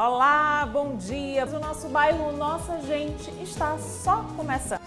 Olá, bom dia! O nosso bairro Nossa Gente está só começando.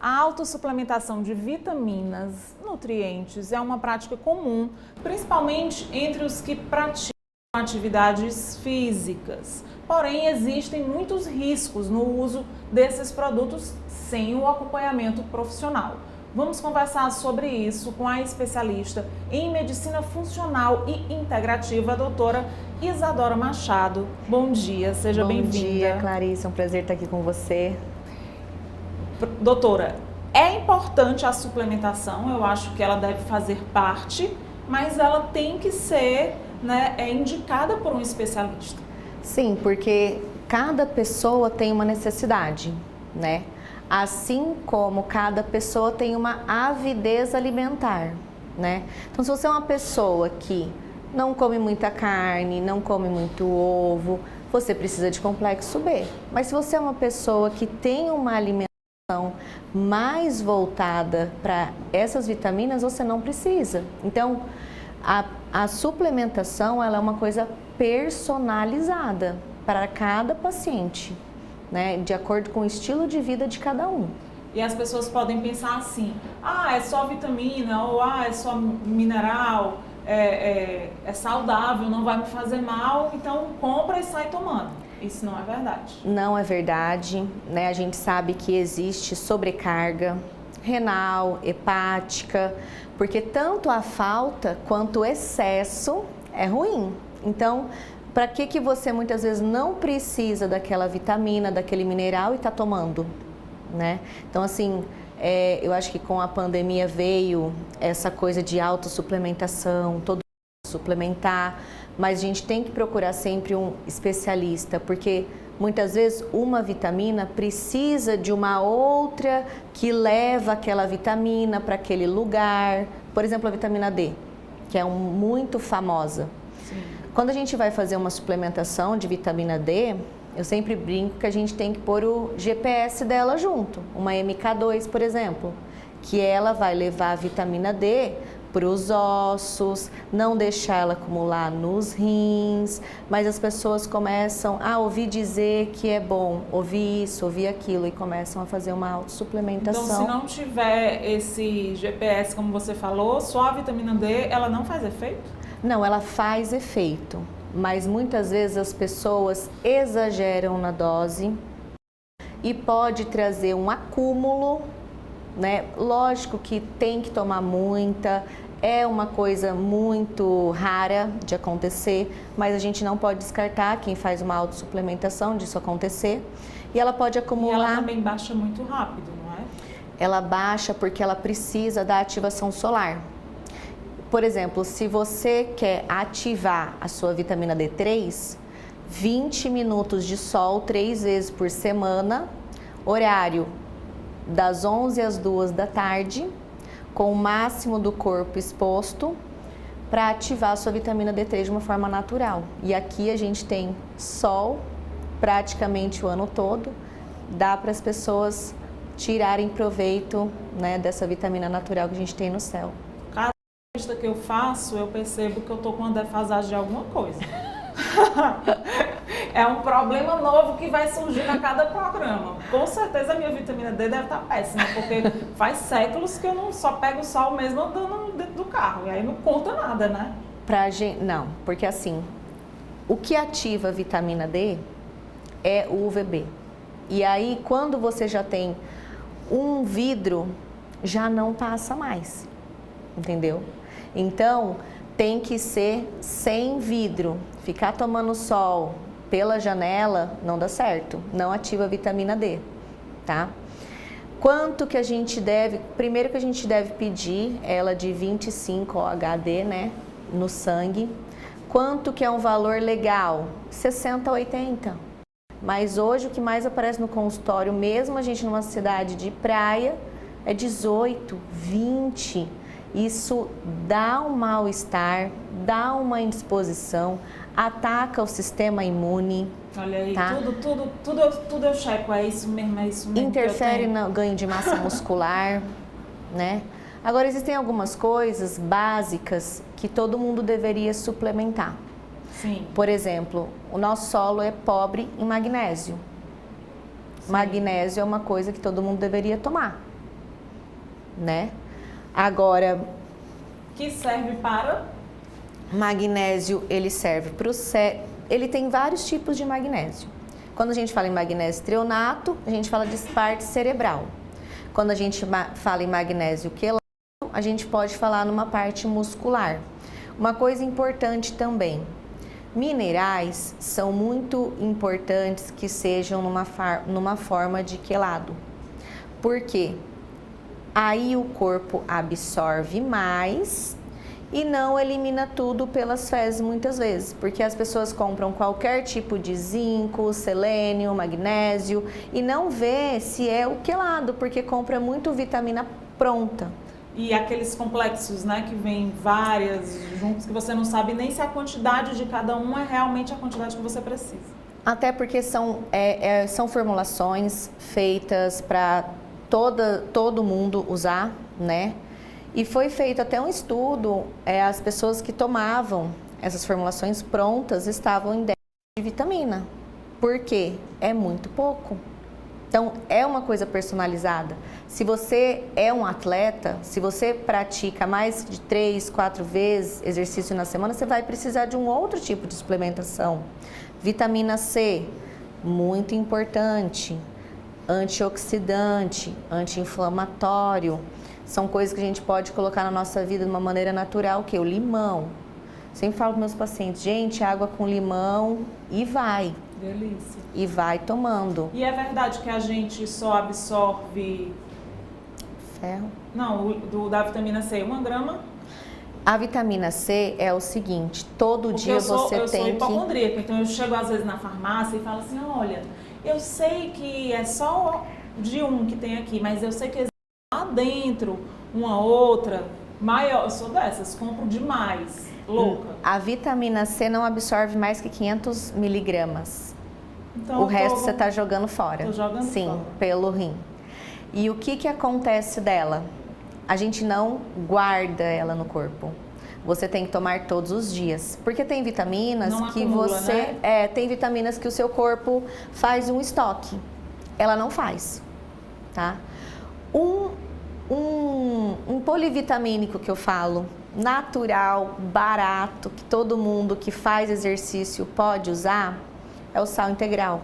A autossuplementação de vitaminas, nutrientes é uma prática comum, principalmente entre os que praticam atividades físicas. Porém, existem muitos riscos no uso desses produtos sem o acompanhamento profissional. Vamos conversar sobre isso com a especialista em medicina funcional e integrativa, a doutora Isadora Machado. Bom dia, seja bem-vinda. Bom dia, Clarice, é um prazer estar aqui com você. Doutora, é importante a suplementação, eu acho que ela deve fazer parte, mas ela tem que ser, indicada por um especialista. Sim, porque cada pessoa tem uma necessidade, né? Assim como cada pessoa tem uma avidez alimentar, né? Então, se você é uma pessoa que não come muita carne, não come muito ovo, você precisa de complexo B. Mas se você é uma pessoa que tem uma alimentação mais voltada para essas vitaminas, você não precisa. Então, a suplementação, ela é uma coisa personalizada para cada paciente, né, de acordo com o estilo de vida de cada um. E as pessoas podem pensar assim, é só vitamina, ou é só mineral, é saudável, não vai me fazer mal, então compra e sai tomando. Isso não é verdade. Não é verdade, né? A gente sabe que existe sobrecarga renal, hepática, porque tanto a falta quanto o excesso é ruim. Então, para que você muitas vezes não precisa daquela vitamina, daquele mineral e está tomando, né? Então, assim, eu acho que com a pandemia veio essa coisa de autossuplementação, todo mundo suplementar, mas a gente tem que procurar sempre um especialista, porque muitas vezes uma vitamina precisa de uma outra que leva aquela vitamina para aquele lugar. Por exemplo, a vitamina D, que é muito famosa. Sim. Quando a gente vai fazer uma suplementação de vitamina D, eu sempre brinco que a gente tem que pôr o GPS dela junto, uma MK2, por exemplo, que ela vai levar a vitamina D para os ossos, não deixar ela acumular nos rins, mas as pessoas começam a ouvir dizer que é bom, ouvir isso, ouvir aquilo e começam a fazer uma autossuplementação. Então, se não tiver esse GPS, como você falou, só a vitamina D, ela não faz efeito? Não, ela faz efeito, mas muitas vezes as pessoas exageram na dose e pode trazer um acúmulo, né? Lógico que tem que tomar muita, é uma coisa muito rara de acontecer, mas a gente não pode descartar quem faz uma autossuplementação disso acontecer. E ela pode acumular... E ela também baixa muito rápido, não é? Ela baixa porque ela precisa da ativação solar. Por exemplo, se você quer ativar a sua vitamina D3, 20 minutos de sol 3 vezes por semana, horário das 11 às 2 da tarde, com o máximo do corpo exposto, para ativar a sua vitamina D3 de uma forma natural. E aqui a gente tem sol praticamente o ano todo, dá para as pessoas tirarem proveito, né, dessa vitamina natural que a gente tem no céu. Que eu faço, eu percebo que eu tô com uma defasagem de alguma coisa. É um problema novo que vai surgindo a cada programa. Com certeza a minha vitamina D deve estar péssima, porque faz séculos que eu não só pego o sol mesmo andando dentro do carro, e aí não conta nada, né? Não, porque assim, o que ativa a vitamina D é o UVB. E aí, quando você já tem um vidro, já não passa mais, entendeu? Então, tem que ser sem vidro. Ficar tomando sol pela janela não dá certo, não ativa a vitamina D, tá? Quanto que a gente deve... Primeiro que a gente deve pedir ela de 25 OHD, né, no sangue. Quanto que é um valor legal? 60 a 80. Mas hoje o que mais aparece no consultório, mesmo a gente numa cidade de praia, é 18, 20. Isso dá um mal-estar, dá uma indisposição, ataca o sistema imune. Olha aí, tá? tudo eu checo, é isso mesmo. Interfere no ganho de massa muscular, né? Agora, existem algumas coisas básicas que todo mundo deveria suplementar. Sim. Por exemplo, o nosso solo é pobre em magnésio. Sim. Magnésio é uma coisa que todo mundo deveria tomar, né? Agora, Que serve para? magnésio, ele serve para o ele tem vários tipos de magnésio. Quando a gente fala em magnésio treonato, a gente fala de parte cerebral. Quando a gente fala em magnésio quelato, a gente pode falar numa parte muscular. Uma coisa importante também, minerais são muito importantes que sejam numa forma de quelado. Por quê? Aí o corpo absorve mais e não elimina tudo pelas fezes muitas vezes, porque as pessoas compram qualquer tipo de zinco, selênio, magnésio e não vê se é o quelado, porque compra muito vitamina pronta. E aqueles complexos, né, que vem várias juntos, que você não sabe nem se a quantidade de cada um é realmente a quantidade que você precisa. Até porque são formulações feitas para todo mundo usar, né? E foi feito até um estudo, as pessoas que tomavam essas formulações prontas estavam em déficit de vitamina. Por quê? É muito pouco. Então, é uma coisa personalizada. Se você é um atleta, se você pratica mais de 3, 4 vezes exercício na semana, você vai precisar de um outro tipo de suplementação. Vitamina C, muito importante. Antioxidante, anti-inflamatório. São coisas que a gente pode colocar na nossa vida de uma maneira natural, que é o limão. Sempre falo para meus pacientes, gente, água com limão e vai. Delícia. E vai tomando. E é verdade que a gente só absorve... Ferro? Não, da vitamina C, 1 grama? A vitamina C é o seguinte, todo dia você eu tem sou que... hipocondríaca, então eu chego às vezes na farmácia e falo assim, olha, eu sei que é só de um que tem aqui, mas eu sei que existe lá dentro uma outra maior. Eu sou dessas, compro demais, louca. A vitamina C não absorve mais que 500 miligramas. Então, o resto você está jogando fora. Tô jogando Sim, fora. pelo rim. E o que acontece dela? A gente não guarda ela no corpo. Você tem que tomar todos os dias. Porque tem vitaminas não que acumula, você... né? Tem vitaminas que o seu corpo faz um estoque. Ela não faz, tá? Um polivitamínico que eu falo, natural, barato, que todo mundo que faz exercício pode usar, é o sal integral.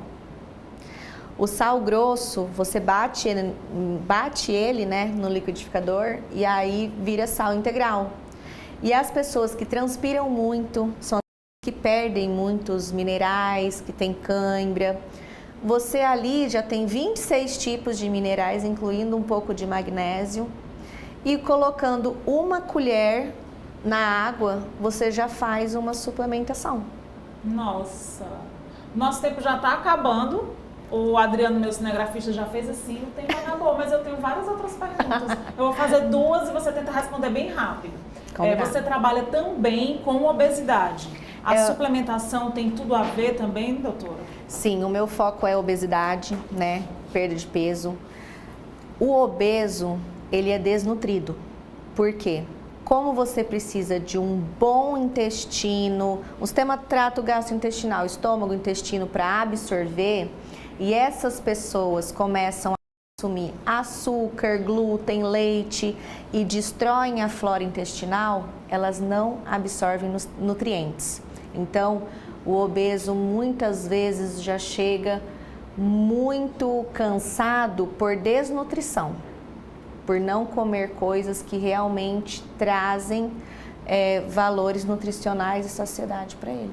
O sal grosso, você bate ele, né, no liquidificador e aí vira sal integral. E as pessoas que transpiram muito, são as que perdem muitos minerais, que tem cãibra. Você ali já tem 26 tipos de minerais, incluindo um pouco de magnésio. E colocando uma colher na água, você já faz uma suplementação. Nossa, nosso tempo já está acabando. O Adriano, meu cinegrafista, já fez assim, o tempo acabou, mas eu tenho várias outras perguntas. Eu vou fazer 2 e você tenta responder bem rápido. Você trabalha também com obesidade. A suplementação tem tudo a ver também, doutora? Sim, o meu foco é obesidade, né? Perda de peso. O obeso, ele é desnutrido. Por quê? Como você precisa de um bom intestino, o sistema trato gastrointestinal, estômago, intestino para absorver, e essas pessoas começam a consumir açúcar, glúten, leite e destroem a flora intestinal, elas não absorvem nutrientes. Então, o obeso muitas vezes já chega muito cansado por desnutrição, por não comer coisas que realmente trazem valores nutricionais e saciedade para ele.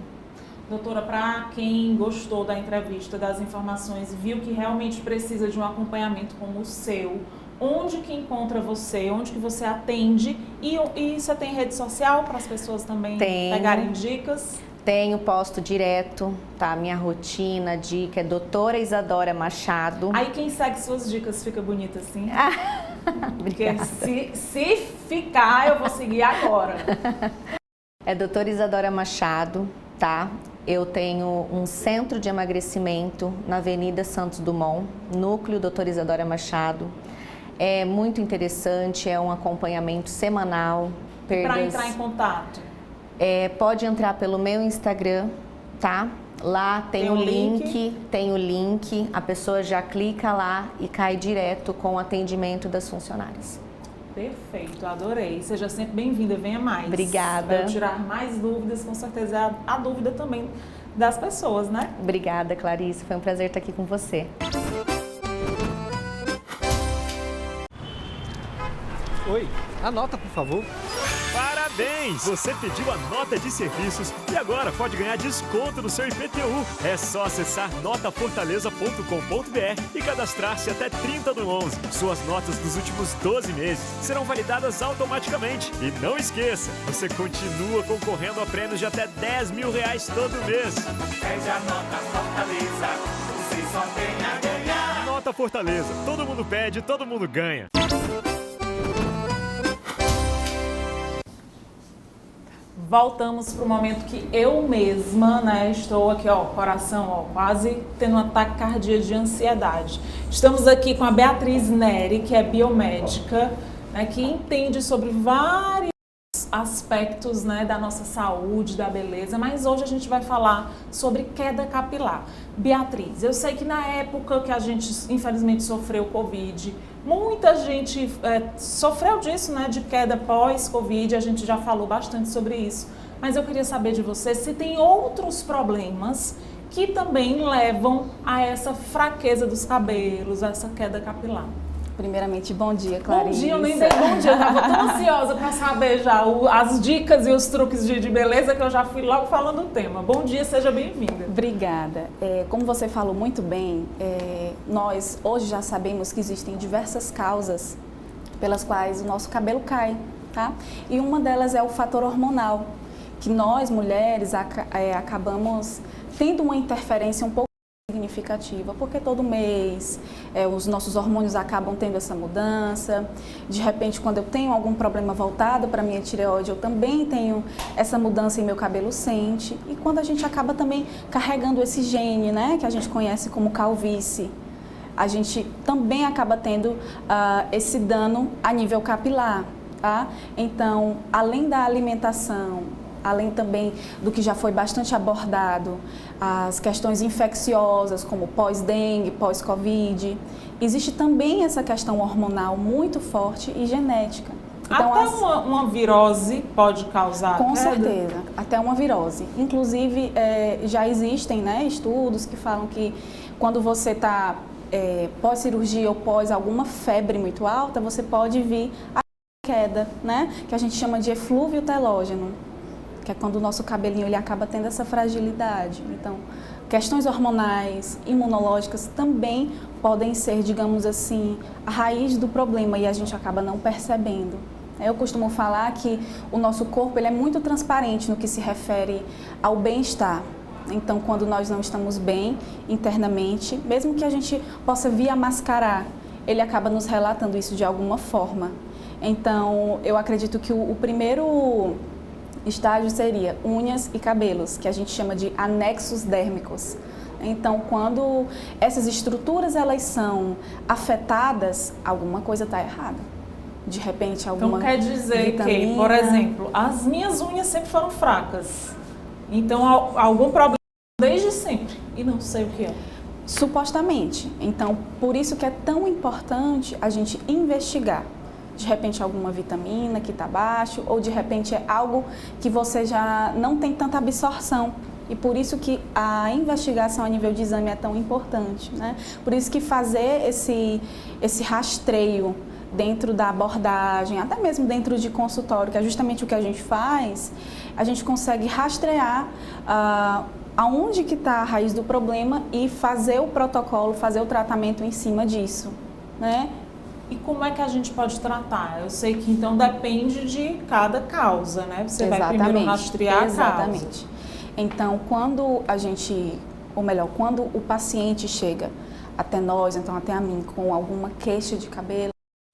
Doutora, para quem gostou da entrevista, das informações, viu que realmente precisa de um acompanhamento como o seu, onde que encontra você, onde que você atende e você tem rede social para as pessoas também pegarem dicas? Tenho, posto direto, tá? Minha rotina, dica é doutora Isadora Machado. Aí quem segue suas dicas fica bonita assim? Porque se ficar, eu vou seguir agora. É doutora Isadora Machado, tá? Eu tenho um centro de emagrecimento na Avenida Santos Dumont, núcleo doutora Isadora Machado. É muito interessante, é um acompanhamento semanal. Para entrar em contato? Pode entrar pelo meu Instagram, tá? Lá tem o link, a pessoa já clica lá e cai direto com o atendimento das funcionárias. Perfeito, adorei. Seja sempre bem-vinda, venha mais. Obrigada. Para eu tirar mais dúvidas, com certeza é a dúvida também das pessoas, né? Obrigada, Clarice, foi um prazer estar aqui com você. Oi, anota, por favor. Parabéns! Você pediu a nota de serviços e agora pode ganhar desconto no seu IPTU. É só acessar notafortaleza.com.br e cadastrar-se até 30/11. Suas notas dos últimos 12 meses serão validadas automaticamente. E não esqueça, você continua concorrendo a prêmios de até R$10 mil todo mês. Pede a Nota Fortaleza, você só tem a ganhar. Nota Fortaleza, todo mundo pede, todo mundo ganha. Voltamos para o momento que eu mesma, né, estou aqui, ó, coração, ó, quase tendo um ataque cardíaco de ansiedade. Estamos aqui com a Beatriz Neri, que é biomédica, né, que entende sobre vários aspectos, né, da nossa saúde, da beleza, mas hoje a gente vai falar sobre queda capilar. Beatriz, eu sei que na época que a gente infelizmente sofreu Covid, muita gente sofreu disso, né, de queda pós-Covid, a gente já falou bastante sobre isso, mas eu queria saber de você se tem outros problemas que também levam a essa fraqueza dos cabelos, a essa queda capilar. Primeiramente, bom dia, Clarice. Bom dia, eu nem dei bom dia, eu estava tão ansiosa para saber já as dicas e os truques de beleza que eu já fui logo falando o tema. Bom dia, seja bem-vinda. Obrigada. Como você falou muito bem, nós hoje já sabemos que existem diversas causas pelas quais o nosso cabelo cai, tá? E uma delas é o fator hormonal, que nós, mulheres, acabamos tendo uma interferência um pouco significativa, porque todo mês os nossos hormônios acabam tendo essa mudança. De repente, quando eu tenho algum problema voltado para a minha tireoide, eu também tenho essa mudança e meu cabelo sente. E quando a gente acaba também carregando esse gene, né, que a gente conhece como calvície, a gente também acaba tendo esse dano a nível capilar, tá? Então, além da alimentação, além também do que já foi bastante abordado, as questões infecciosas, como pós-dengue, pós-covid, existe também essa questão hormonal muito forte e genética. Então, até uma virose pode causar com queda? certeza, até uma virose. Inclusive, já existem, né, estudos que falam que quando você está pós-cirurgia ou pós alguma febre muito alta, você pode vir a queda, né, que a gente chama de eflúvio telógeno, que é quando o nosso cabelinho ele acaba tendo essa fragilidade. Então, questões hormonais, imunológicas também podem ser, digamos assim, a raiz do problema e a gente acaba não percebendo. Eu costumo falar que o nosso corpo ele é muito transparente no que se refere ao bem-estar. Então, quando nós não estamos bem internamente, mesmo que a gente possa vir a mascarar, ele acaba nos relatando isso de alguma forma. Então, eu acredito que o primeiro estágio seria unhas e cabelos, que a gente chama de anexos dérmicos. Então, quando essas estruturas elas são afetadas, alguma coisa está errada. De repente, alguma Então quer dizer vitamina... que, por exemplo, as minhas unhas sempre foram fracas. Então, algum problema desde sempre e não sei o que é. Supostamente. Então, por isso que é tão importante a gente investigar. De repente alguma vitamina que está baixo, ou de repente é algo que você já não tem tanta absorção. E por isso que a investigação a nível de exame é tão importante, né? Por isso que fazer esse rastreio dentro da abordagem, até mesmo dentro de consultório, que é justamente o que a gente faz, a gente consegue rastrear aonde que está a raiz do problema e fazer o protocolo, fazer o tratamento em cima disso, né? E como é que a gente pode tratar? Eu sei que então depende de cada causa, né? Você vai primeiro rastrear a causa. Então, quando a gente, ou melhor, quando o paciente chega até nós, então até a mim, com alguma queixa de cabelo,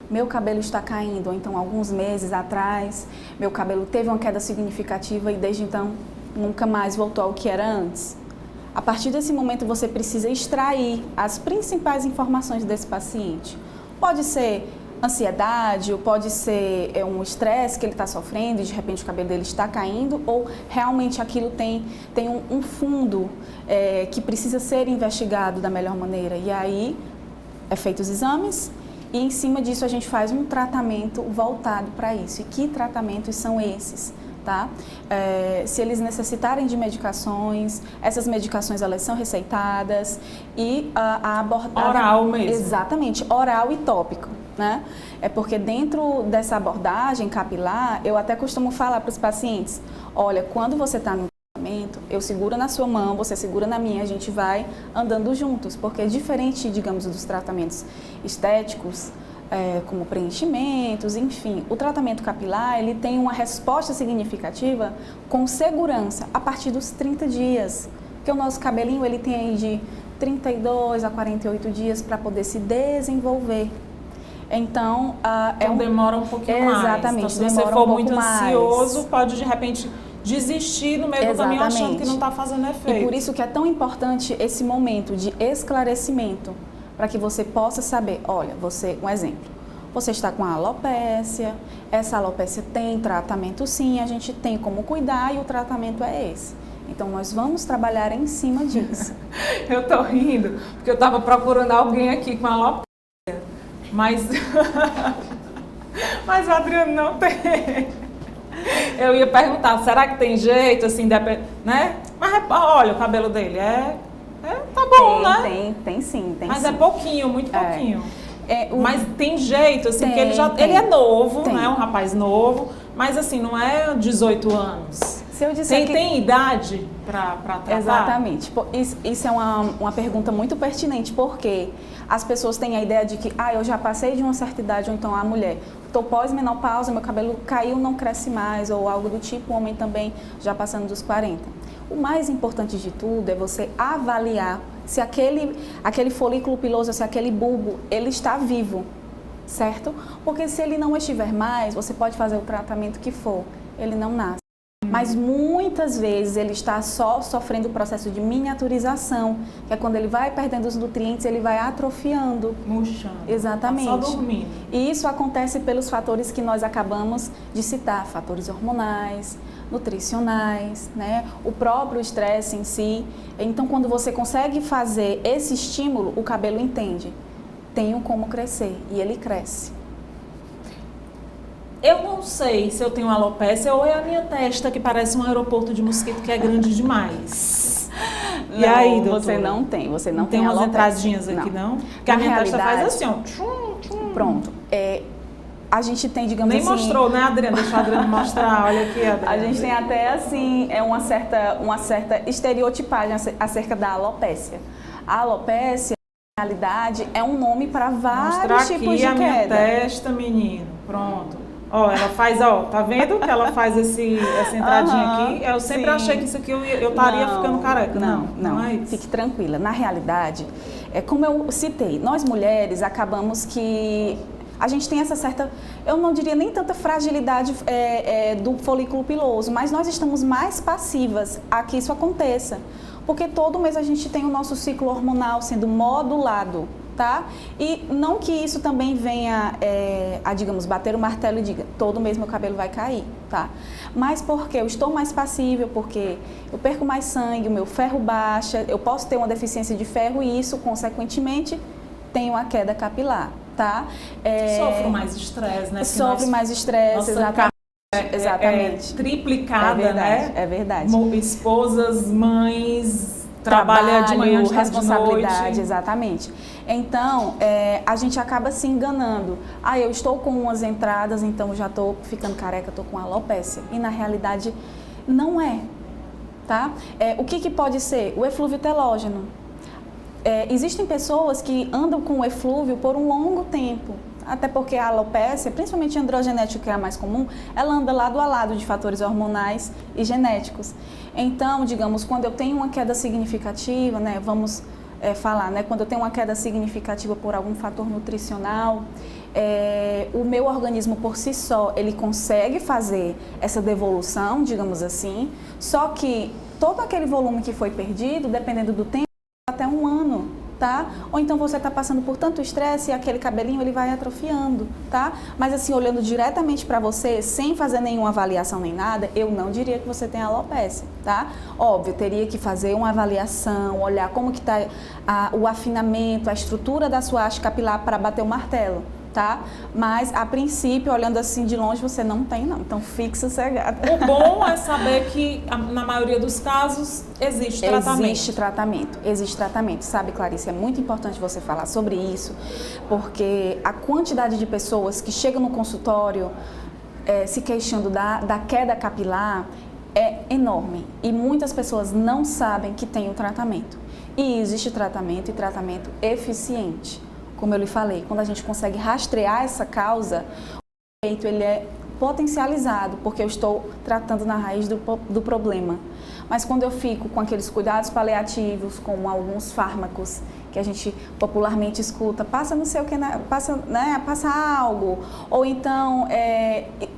meu cabelo está caindo, ou então alguns meses atrás, meu cabelo teve uma queda significativa e desde então nunca mais voltou ao que era antes. A partir desse momento você precisa extrair as principais informações desse paciente. Pode ser ansiedade, ou pode ser um estresse que ele está sofrendo e de repente o cabelo dele está caindo, ou realmente aquilo tem um fundo que precisa ser investigado da melhor maneira. E aí é feito os exames e em cima disso a gente faz um tratamento voltado para isso. E que tratamentos são esses? Tá? Se eles necessitarem de medicações, essas medicações elas são receitadas e a abordagem... Oral mesmo. Exatamente, oral e tópico, né? É porque dentro dessa abordagem capilar, eu até costumo falar para os pacientes, olha, quando você está no tratamento, eu seguro na sua mão, você segura na minha, a gente vai andando juntos, porque diferente, digamos, dos tratamentos estéticos, como preenchimentos, enfim, o tratamento capilar, ele tem uma resposta significativa com segurança a partir dos 30 dias, porque o nosso cabelinho, ele tem aí de 32 a 48 dias para poder se desenvolver. Então, demora um pouquinho mais. Exatamente, então, se você for muito ansioso, pode de repente desistir no meio do caminho achando que não está fazendo efeito. E por isso que é tão importante esse momento de esclarecimento, para que você possa saber, olha, um exemplo, você está com a alopécia, essa alopécia tem tratamento sim, a gente tem como cuidar e o tratamento é esse. Então, nós vamos trabalhar em cima disso. Eu tô rindo, porque eu estava procurando alguém aqui com alopécia, mas o Adriano não tem. Eu ia perguntar, será que tem jeito, assim, né? Mas olha, o cabelo dele tá bom, né? Tem sim, tem mas sim. É pouquinho, muito pouquinho. Mas tem jeito, assim, porque ele é novo, né? Um rapaz novo, mas assim, não é 18 anos. Se eu disser tem idade para tratar? Exatamente. Isso é uma pergunta muito pertinente, porque as pessoas têm a ideia de que, eu já passei de uma certa idade, ou então a mulher, estou pós-menopausa, meu cabelo caiu, não cresce mais, ou algo do tipo, o homem também já passando dos 40. O mais importante de tudo é você avaliar se aquele folículo piloso, se aquele bulbo, ele está vivo, certo? Porque se ele não estiver mais, você pode fazer o tratamento que for, ele não nasce. Mas muitas vezes ele está só sofrendo o processo de miniaturização, que é quando ele vai perdendo os nutrientes, ele vai atrofiando. Murchando. Exatamente. Só dormindo. E isso acontece pelos fatores que nós acabamos de citar, fatores hormonais, nutricionais, né? O próprio estresse em si. Então, quando você consegue fazer esse estímulo, o cabelo entende. Tenho como crescer e ele cresce. Eu não sei se eu tenho alopecia ou é a minha testa que parece um aeroporto de mosquito que é grande demais. Não, e aí, doutora? Você não tem umas alopecia. entradinhas aqui, não? Porque a minha testa faz assim, ó. Tchum, tchum. Pronto. A gente tem, digamos Nem assim... mostrou, né, Adriana? Deixa a Adriana mostrar. Olha aqui, Adriana. A gente tem até, assim, uma certa estereotipagem acerca da alopécia. A alopécia, na realidade, é um nome para vários tipos de queda. Mostrar aqui a minha testa, menino. Pronto. Ó, ela faz, tá vendo que ela faz essa entradinha aqui? Eu sempre achei que isso aqui eu estaria ficando careca. Não é isso. Fique tranquila. Na realidade, como eu citei, nós mulheres acabamos que a gente tem essa certa, eu não diria nem tanta fragilidade do folículo piloso, mas nós estamos mais passivas a que isso aconteça. Porque todo mês a gente tem o nosso ciclo hormonal sendo modulado. Tá? E não que isso também venha digamos, bater o martelo e diga, todo mês meu cabelo vai cair, tá? Mas porque eu estou mais passível, porque eu perco mais sangue, o meu ferro baixa, eu posso ter uma deficiência de ferro e isso, consequentemente, tenho a queda capilar, tá? Sofro mais estresse, né? Sofre mais estresse, exatamente. Triplicada, verdade, né? É verdade. Esposas, mães... Trabalha de manhã, de responsabilidade, noite. Exatamente. Então, a gente acaba se enganando. Eu estou com umas entradas, então já estou ficando careca, estou com alopécia. E na realidade, não é. Tá? O que pode ser? O eflúvio telógeno. Existem pessoas que andam com o eflúvio por um longo tempo. Até porque a alopécia, principalmente a androgenética, que é a mais comum, ela anda lado a lado de fatores hormonais e genéticos. Então, digamos, quando eu tenho uma queda significativa, né, vamos falar, né, quando eu tenho uma queda significativa por algum fator nutricional, o meu organismo por si só, ele consegue fazer essa devolução, digamos assim, só que todo aquele volume que foi perdido, dependendo do tempo, até um ano. tá? Ou então você está passando por tanto estresse e aquele cabelinho ele vai atrofiando, tá? Mas assim, olhando diretamente para você, sem fazer nenhuma avaliação nem nada, eu não diria que você tem alopecia, tá? Óbvio, teria que fazer uma avaliação, olhar como que está o afinamento, a estrutura da sua haste capilar para bater o martelo. Tá? Mas, a princípio, olhando assim de longe, você não tem, não. Então, fique sossegada. O bom é saber que, na maioria dos casos, existe tratamento. Existe tratamento. Sabe, Clarice, é muito importante você falar sobre isso, porque a quantidade de pessoas que chegam no consultório se queixando da queda capilar é enorme. E muitas pessoas não sabem que tem o tratamento. E existe tratamento e tratamento eficiente. Como eu lhe falei, quando a gente consegue rastrear essa causa, o efeito ele é potencializado, porque eu estou tratando na raiz do problema. Mas quando eu fico com aqueles cuidados paliativos, com alguns fármacos que a gente popularmente escuta, passa não sei o que, passa algo, ou então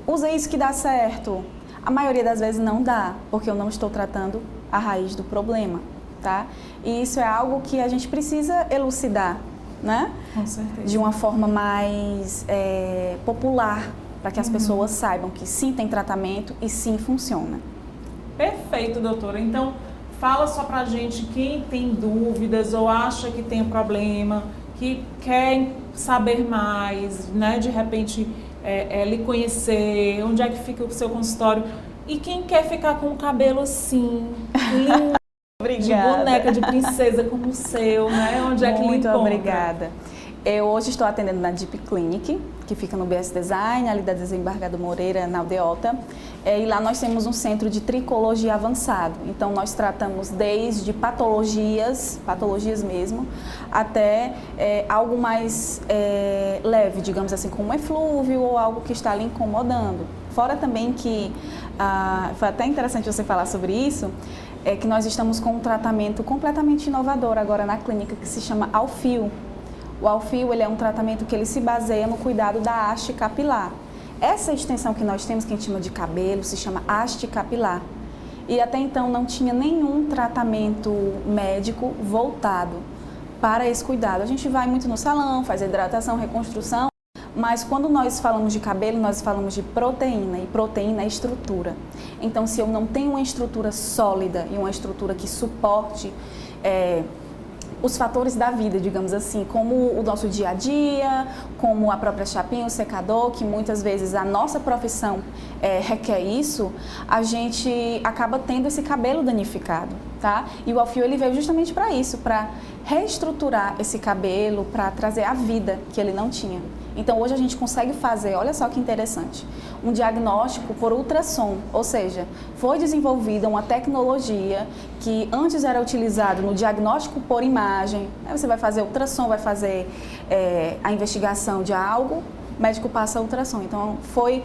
usa isso que dá certo. A maioria das vezes não dá, porque eu não estou tratando a raiz do problema, tá? E isso é algo que a gente precisa elucidar, né? Com certeza. De uma forma mais popular, para que as pessoas saibam que sim tem tratamento e sim funciona. Perfeito, doutora. Então, fala só pra gente quem tem dúvidas ou acha que tem problema, que quer saber mais, né? De repente, lhe conhecer, onde é que fica o seu consultório. E quem quer ficar com o cabelo assim, lindo, de boneca, de princesa como o seu, né? Onde é que lhe encontra? Muito obrigada. Eu hoje estou atendendo na Deep Clinic, que fica no BS Design, ali da Desembargador Moreira, na Aldeota. E lá nós temos um centro de tricologia avançado. Então, nós tratamos desde patologias mesmo, até algo mais leve, digamos assim, como eflúvio ou algo que está lhe incomodando. Fora também que, foi até interessante você falar sobre isso, que nós estamos com um tratamento completamente inovador agora na clínica, que se chama Alfio. O Alfio, ele é um tratamento que ele se baseia no cuidado da haste capilar. Essa extensão que nós temos, que a gente chama de cabelo, se chama haste capilar. E até então não tinha nenhum tratamento médico voltado para esse cuidado. A gente vai muito no salão, faz hidratação, reconstrução, mas quando nós falamos de cabelo, nós falamos de proteína, e proteína é estrutura. Então, se eu não tenho uma estrutura sólida e uma estrutura que suporte os fatores da vida, digamos assim, como o nosso dia a dia, como a própria chapinha, o secador, que muitas vezes a nossa profissão requer isso, a gente acaba tendo esse cabelo danificado, tá? E o Alfio, ele veio justamente para isso, para reestruturar esse cabelo, para trazer a vida que ele não tinha. Então, hoje a gente consegue fazer, olha só que interessante, um diagnóstico por ultrassom, ou seja, foi desenvolvida uma tecnologia que antes era utilizada no diagnóstico por imagem. Aí você vai fazer ultrassom, vai fazer a investigação de algo, o médico passa a ultrassom. Então, foi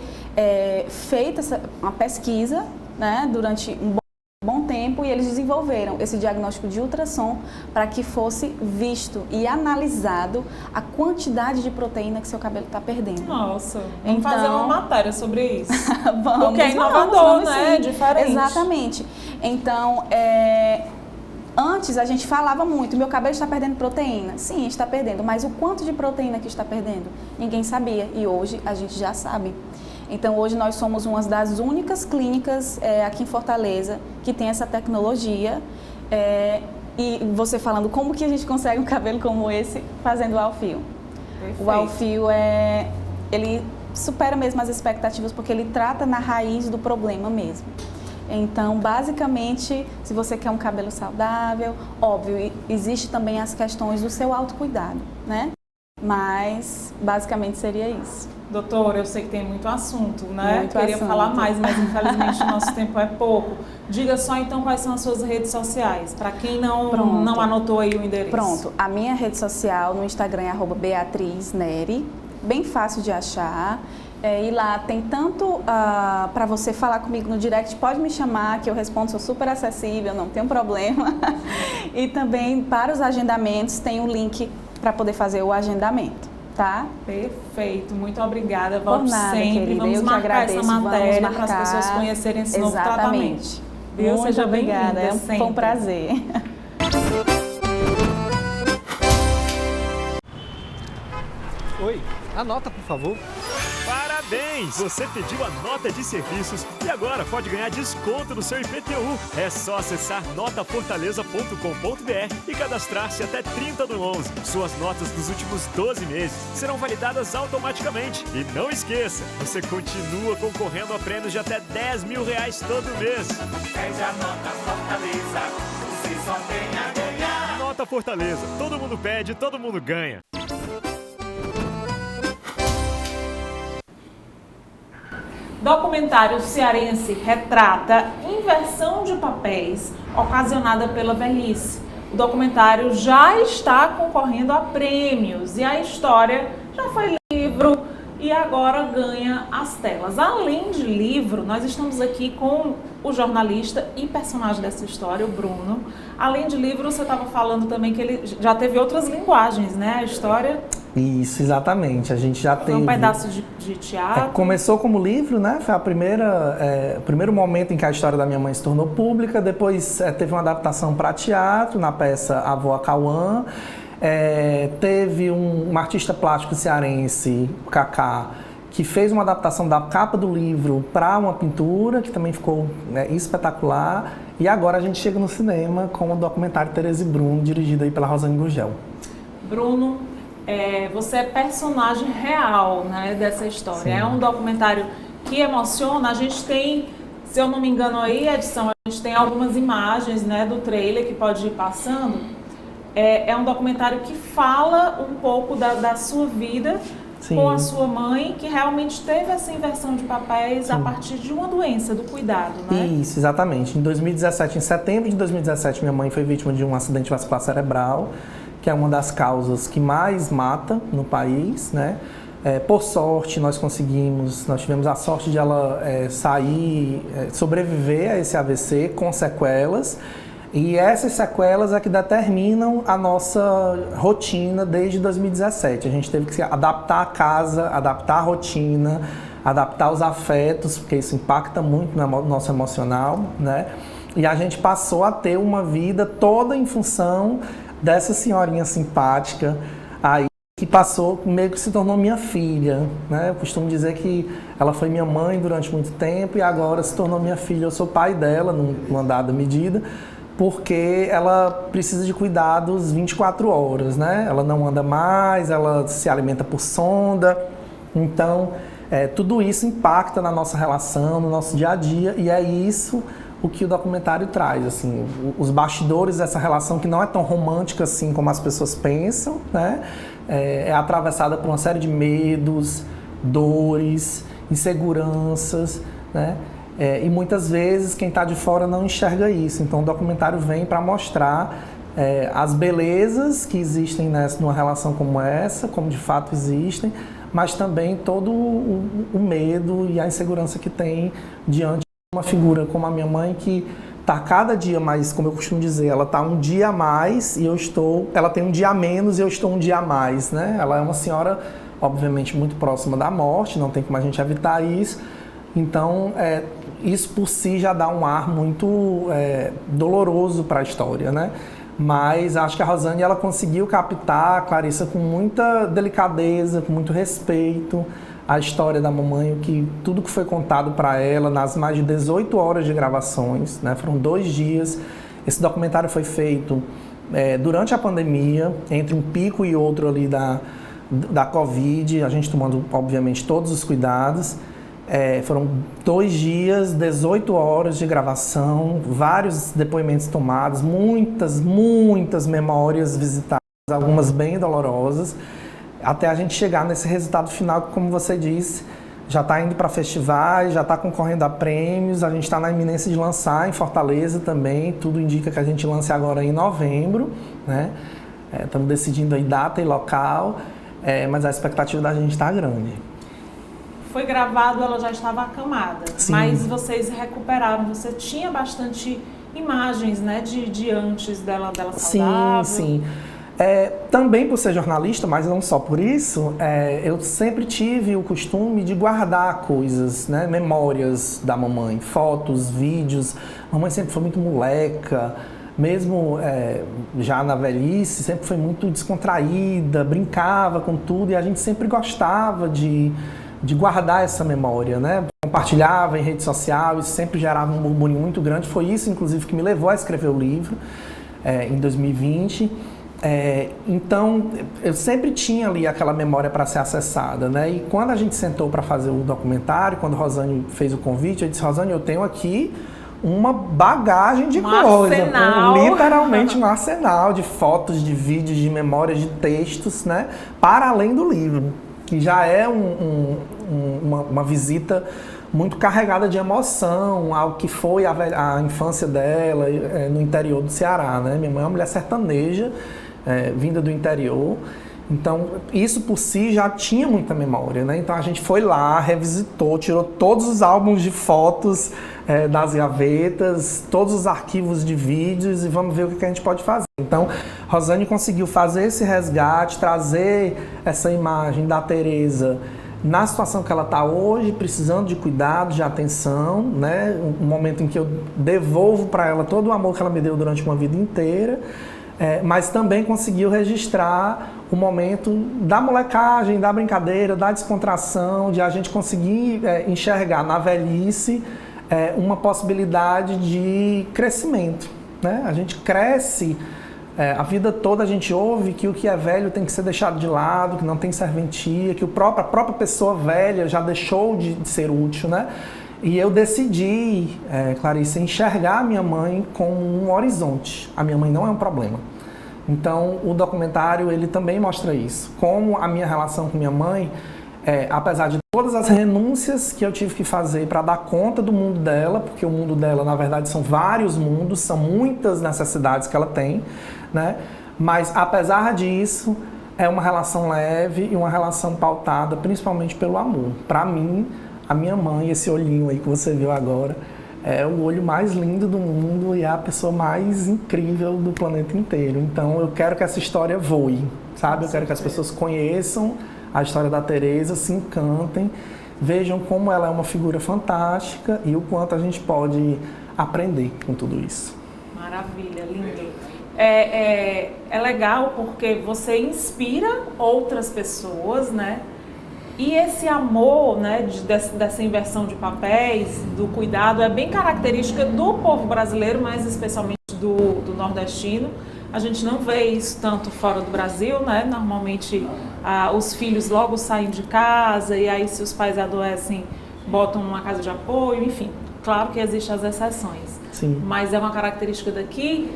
feita uma pesquisa, né, durante um bom tempo, e eles desenvolveram esse diagnóstico de ultrassom para que fosse visto e analisado a quantidade de proteína que seu cabelo está perdendo. Nossa, vamos fazer uma matéria sobre isso. Vamos, porque é inovador, né? É diferente. Exatamente. Então, antes a gente falava muito, meu cabelo está perdendo proteína. Sim, está perdendo, mas o quanto de proteína que está perdendo? Ninguém sabia, e hoje a gente já sabe. Então, hoje nós somos uma das únicas clínicas aqui em Fortaleza que tem essa tecnologia. E você falando como que a gente consegue um cabelo como esse fazendo o Alfio. Perfeito. O Alfio, ele supera mesmo as expectativas, porque ele trata na raiz do problema mesmo. Então, basicamente, se você quer um cabelo saudável, óbvio, existe também as questões do seu autocuidado, né? Mas, basicamente, seria isso. Doutora, eu sei que tem muito assunto, né? Muito Queria assunto. falar mais, mas infelizmente o nosso tempo é pouco. Diga só então quais são as suas redes sociais, para quem não anotou aí o endereço. Pronto, a minha rede social no Instagram é @BeatrizNeri, bem fácil de achar. E lá tem tanto para você falar comigo no direct, pode me chamar que eu respondo, sou super acessível, não tem problema. E também para os agendamentos tem um link para poder fazer o agendamento. Tá? Perfeito, muito obrigada. Volte Por nada, sempre. querida. Vamos eu marcar que agradeço. essa matéria Vamos para as pessoas conhecerem esse novo tratamento. Viu? Seja Muito obrigada. bem-vinda. Foi um prazer. Oi, anota, por favor. Parabéns! Você pediu a nota de serviços e agora pode ganhar desconto no seu IPTU. É só acessar notafortaleza.com.br e cadastrar-se até 30 do 11. Suas notas dos últimos 12 meses serão validadas automaticamente. E não esqueça, você continua concorrendo a prêmios de até 10 mil reais todo mês. Pede a nota Fortaleza, você só tem a ganhar. Nota Fortaleza. Todo mundo pede, todo mundo ganha. Documentário cearense retrata inversão de papéis ocasionada pela velhice. O documentário já está concorrendo a prêmios e a história já foi livro e agora ganha as telas. Além de livro, nós estamos aqui com o jornalista e personagem dessa história, o Bruno. Além de livro, você estava falando também que ele já teve outras linguagens, né? A história... Isso, exatamente. A gente já teve... um pedaço de teatro. Começou como livro, né? Foi o primeiro momento em que a história da minha mãe se tornou pública. Depois teve uma adaptação para teatro, na peça Avó Cauã. Teve um artista plástico cearense, o Cacá, que fez uma adaptação da capa do livro para uma pintura, que também ficou espetacular. E agora a gente chega no cinema com o documentário Tereza e Bruno, dirigido aí pela Rosane Gurgel. Bruno, você é personagem real, né, dessa história. Sim. É um documentário que emociona. A gente tem, se eu não me engano aí, edição, a gente tem algumas imagens, né, do trailer que pode ir passando. É um documentário que fala um pouco da sua vida. Sim. Com a sua mãe, que realmente teve essa inversão de papéis. Sim. A partir de uma doença, do cuidado, né? Isso, exatamente. Em 2017, em setembro de 2017, minha mãe foi vítima de um acidente vascular cerebral, que é uma das causas que mais mata no país, né? Por sorte, nós tivemos a sorte de ela sobreviver a esse AVC com sequelas. E essas sequelas é que determinam a nossa rotina desde 2017. A gente teve que adaptar a casa, adaptar a rotina, adaptar os afetos, porque isso impacta muito no nosso emocional, né? E a gente passou a ter uma vida toda em função dessa senhorinha simpática aí, que passou, meio que se tornou minha filha, né? Eu costumo dizer que ela foi minha mãe durante muito tempo e agora se tornou minha filha. Eu sou pai dela, numa dada medida, porque ela precisa de cuidados 24 horas, né? Ela não anda mais, ela se alimenta por sonda. Então, tudo isso impacta na nossa relação, no nosso dia a dia, e é isso o que o documentário traz, assim, os bastidores dessa relação que não é tão romântica assim como as pessoas pensam, né? É atravessada por uma série de medos, dores, inseguranças, né? E muitas vezes quem está de fora não enxerga isso. Então o documentário vem para mostrar as belezas que existem numa relação como essa, como de fato existem, mas também todo o medo e a insegurança que tem diante de uma figura como a minha mãe, que está cada dia mais, como eu costumo dizer, ela está um dia a mais e ela tem um dia a menos e eu estou um dia a mais, né? Ela é uma senhora, obviamente, muito próxima da morte, não tem como a gente evitar isso. Então, isso por si já dá um ar muito doloroso para a história, né? Mas acho que a Rosane, ela conseguiu captar a Clarissa com muita delicadeza, com muito respeito, a história da mamãe, tudo que foi contado para ela nas mais de 18 horas de gravações, né? Foram 2 dias. Esse documentário foi feito durante a pandemia, entre um pico e outro ali da Covid, a gente tomando, obviamente, todos os cuidados. Foram 2 dias, 18 horas de gravação, vários depoimentos tomados, muitas memórias visitadas, algumas bem dolorosas, até a gente chegar nesse resultado final que, como você disse, já está indo para festivais, já está concorrendo a prêmios, a gente está na iminência de lançar em Fortaleza também, tudo indica que a gente lance agora em novembro, né? Estamos decidindo aí data e local, mas a expectativa da gente está grande. Foi gravado, ela já estava acamada. Sim. Mas vocês recuperaram, você tinha bastante imagens, né, de antes dela saudável. Sim. Também por ser jornalista, mas não só por isso, eu sempre tive o costume de guardar coisas, né, memórias da mamãe, fotos, vídeos. A mamãe sempre foi muito moleca, mesmo já na velhice, sempre foi muito descontraída, brincava com tudo e a gente sempre gostava de guardar essa memória, né? Compartilhava em rede social, isso sempre gerava um burburinho muito grande. Foi isso, inclusive, que me levou a escrever o livro em 2020. Então, eu sempre tinha ali aquela memória para ser acessada, né? E quando a gente sentou para fazer o documentário, quando Rosane fez o convite, eu disse: Rosane, eu tenho aqui uma bagagem de coisa, literalmente um arsenal de fotos, de vídeos, de memórias, de textos, né? Para além do livro, que já é uma visita muito carregada de emoção ao que foi a infância dela no interior do Ceará, né? Minha mãe é uma mulher sertaneja, vinda do interior, então isso por si já tinha muita memória, né? Então a gente foi lá, revisitou, tirou todos os álbuns de fotos das gavetas, todos os arquivos de vídeos e vamos ver o que a gente pode fazer. Então, Rosane conseguiu fazer esse resgate, trazer essa imagem da Tereza na situação que ela está hoje, precisando de cuidado, de atenção, né? Um momento em que eu devolvo para ela todo o amor que ela me deu durante uma vida inteira, mas também conseguiu registrar o momento da molecagem, da brincadeira, da descontração, de a gente conseguir enxergar na velhice uma possibilidade de crescimento, né? A gente cresce, a vida toda a gente ouve que o que é velho tem que ser deixado de lado, que não tem serventia, que a própria pessoa velha já deixou de ser útil, né? E eu decidi, Clarice, enxergar a minha mãe como um horizonte. A minha mãe não é um problema. Então, o documentário, ele também mostra isso. Como a minha relação com minha mãe, apesar de todas as renúncias que eu tive que fazer para dar conta do mundo dela, porque o mundo dela, na verdade, são vários mundos, são muitas necessidades que ela tem, né? Mas, apesar disso, é uma relação leve e uma relação pautada principalmente pelo amor. Para mim, a minha mãe, esse olhinho aí que você viu agora, é o olho mais lindo do mundo e é a pessoa mais incrível do planeta inteiro. Então, eu quero que essa história voe, sabe? Eu quero que as pessoas conheçam a história da Tereza, se encantem, vejam como ela é uma figura fantástica e o quanto a gente pode aprender com tudo isso. Maravilha, lindo. É legal porque você inspira outras pessoas, né? E esse amor, né, dessa inversão de papéis, do cuidado, é bem característica do povo brasileiro, mas especialmente do nordestino. A gente não vê isso tanto fora do Brasil, né? Normalmente os filhos logo saem de casa e aí se os pais adoecem, botam uma casa de apoio, enfim. Claro que existem as exceções. Sim. Mas é uma característica daqui.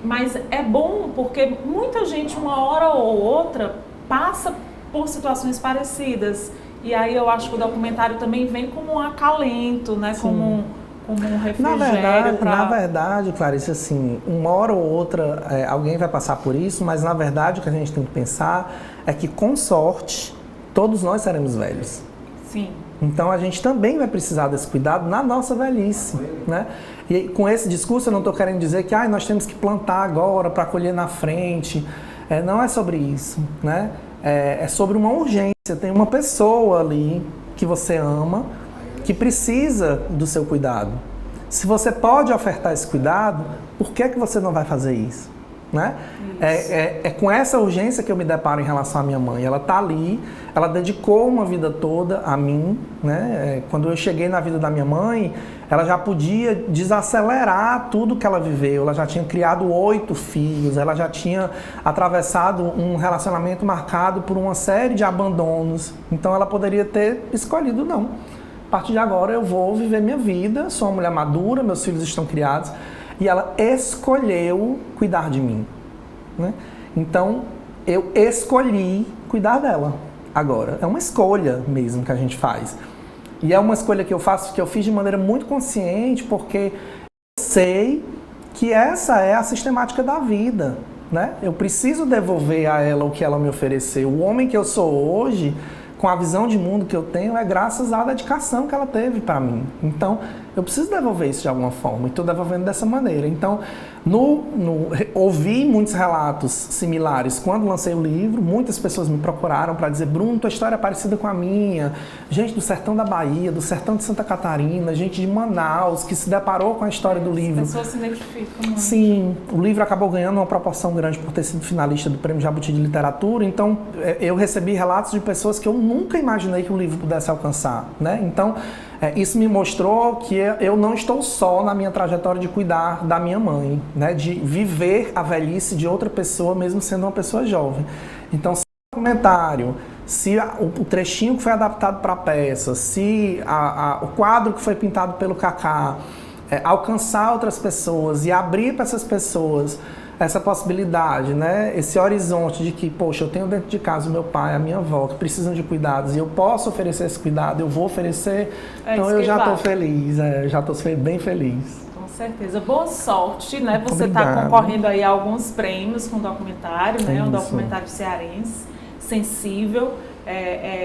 Mas é bom porque muita gente, uma hora ou outra, passa por situações parecidas. E aí eu acho que o documentário também vem como um acalento, né? Como um refrigério. Na verdade, Clarice, assim, uma hora ou outra alguém vai passar por isso, mas na verdade o que a gente tem que pensar é que, com sorte, todos nós seremos velhos. Sim. Então a gente também vai precisar desse cuidado na nossa velhice, né? E com esse discurso eu não estou querendo dizer que nós temos que plantar agora para colher na frente. Não é sobre isso, né? É sobre uma urgência. Tem uma pessoa ali que você ama, que precisa do seu cuidado. Se você pode ofertar esse cuidado, por que você não vai fazer isso? Né? É com essa urgência que eu me deparo em relação à minha mãe. Ela está ali, ela dedicou uma vida toda a mim, né? Quando eu cheguei na vida da minha mãe, ela já podia desacelerar tudo que ela viveu. Ela já tinha criado 8 filhos, ela já tinha atravessado um relacionamento marcado por uma série de abandonos. Então ela poderia ter escolhido não. A partir de agora eu vou viver minha vida, sou uma mulher madura, meus filhos estão criados. E ela escolheu cuidar de mim, né? Então, eu escolhi cuidar dela agora. É uma escolha mesmo que a gente faz. E é uma escolha que eu faço, que eu fiz de maneira muito consciente, porque eu sei que essa é a sistemática da vida, né? Eu preciso devolver a ela o que ela me ofereceu. O homem que eu sou hoje, com a visão de mundo que eu tenho, é graças à dedicação que ela teve para mim. Então, eu preciso devolver isso de alguma forma, e estou devolvendo dessa maneira. Então, ouvi muitos relatos similares quando lancei o livro, muitas pessoas me procuraram para dizer: Bruno, tua história é parecida com a minha, gente do sertão da Bahia, do sertão de Santa Catarina, gente de Manaus, que se deparou com a história do livro. As pessoas se identificam muito. Sim, o livro acabou ganhando uma proporção grande por ter sido finalista do Prêmio Jabuti de Literatura, então eu recebi relatos de pessoas que eu nunca imaginei que o livro pudesse alcançar, né? Então, isso me mostrou que eu não estou só na minha trajetória de cuidar da minha mãe, né? De viver a velhice de outra pessoa, mesmo sendo uma pessoa jovem. Então, se o documentário, se o trechinho que foi adaptado para a peça, se o quadro que foi pintado pelo Kaká alcançar outras pessoas e abrir para essas pessoas essa possibilidade, né? Esse horizonte de que, poxa, eu tenho dentro de casa o meu pai, a minha avó, que precisam de cuidados, e eu posso oferecer esse cuidado, eu vou oferecer, então eu já estou feliz, já estou bem feliz. Com certeza. Boa sorte, né? Você está Obrigado. concorrendo aí a alguns prêmios com o documentário, né? Um Isso. documentário cearense, sensível.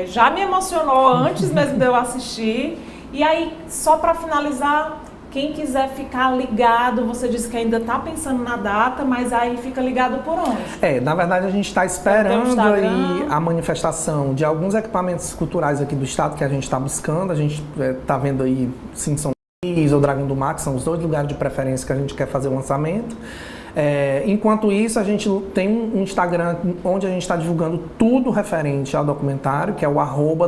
Já me emocionou antes mesmo de eu assistir. E aí, só para finalizar, quem quiser ficar ligado, você disse que ainda está pensando na data, mas aí fica ligado por onde? Na verdade a gente está esperando aí Instagram. a manifestação de alguns equipamentos culturais aqui do estado que a gente está buscando. A gente está vendo aí São Luís ou Dragão do Mar, que são os 2 lugares de preferência que a gente quer fazer o lançamento. Enquanto isso, a gente tem um Instagram onde a gente está divulgando tudo referente ao documentário, que é o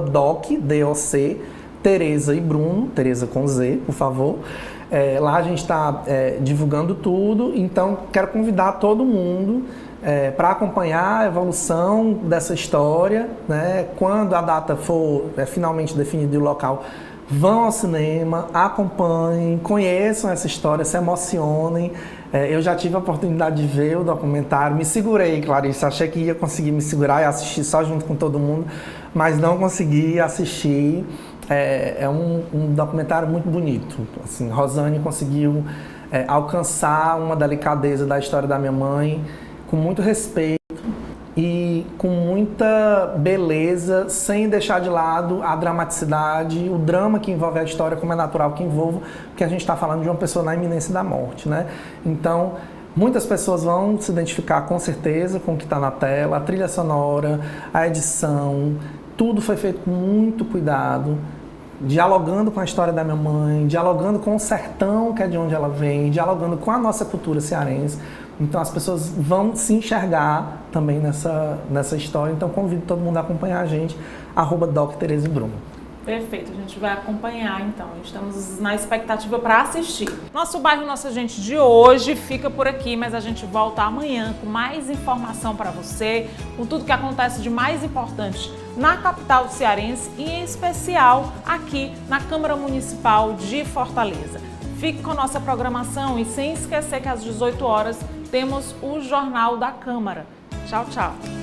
@doc, DOC, Tereza e Bruno, Tereza com Z, por favor. Lá a gente está divulgando tudo, então quero convidar todo mundo para acompanhar a evolução dessa história, né? Quando a data for finalmente definida e o local, vão ao cinema, acompanhem, conheçam essa história, se emocionem. Eu já tive a oportunidade de ver o documentário, me segurei, Clarice, achei que ia conseguir me segurar e assistir só junto com todo mundo, mas não consegui assistir. É um documentário muito bonito. Assim, Rosane conseguiu alcançar uma delicadeza da história da minha mãe com muito respeito e com muita beleza, sem deixar de lado a dramaticidade, o drama que envolve a história, como é natural que envolva, porque a gente está falando de uma pessoa na iminência da morte, né? Então, muitas pessoas vão se identificar com certeza com o que está na tela, a trilha sonora, a edição, tudo foi feito com muito cuidado, dialogando com a história da minha mãe, dialogando com o sertão, que é de onde ela vem, dialogando com a nossa cultura cearense. Então as pessoas vão se enxergar também nessa história. Então convido todo mundo a acompanhar a gente, @Doc Tereza e Bruno. Perfeito, a gente vai acompanhar então, estamos na expectativa para assistir. Nosso bairro, nossa gente de hoje fica por aqui, mas a gente volta amanhã com mais informação para você, com tudo que acontece de mais importante na capital cearense e em especial aqui na Câmara Municipal de Fortaleza. Fique com a nossa programação e sem esquecer que às 18 horas temos o Jornal da Câmara. Tchau, tchau!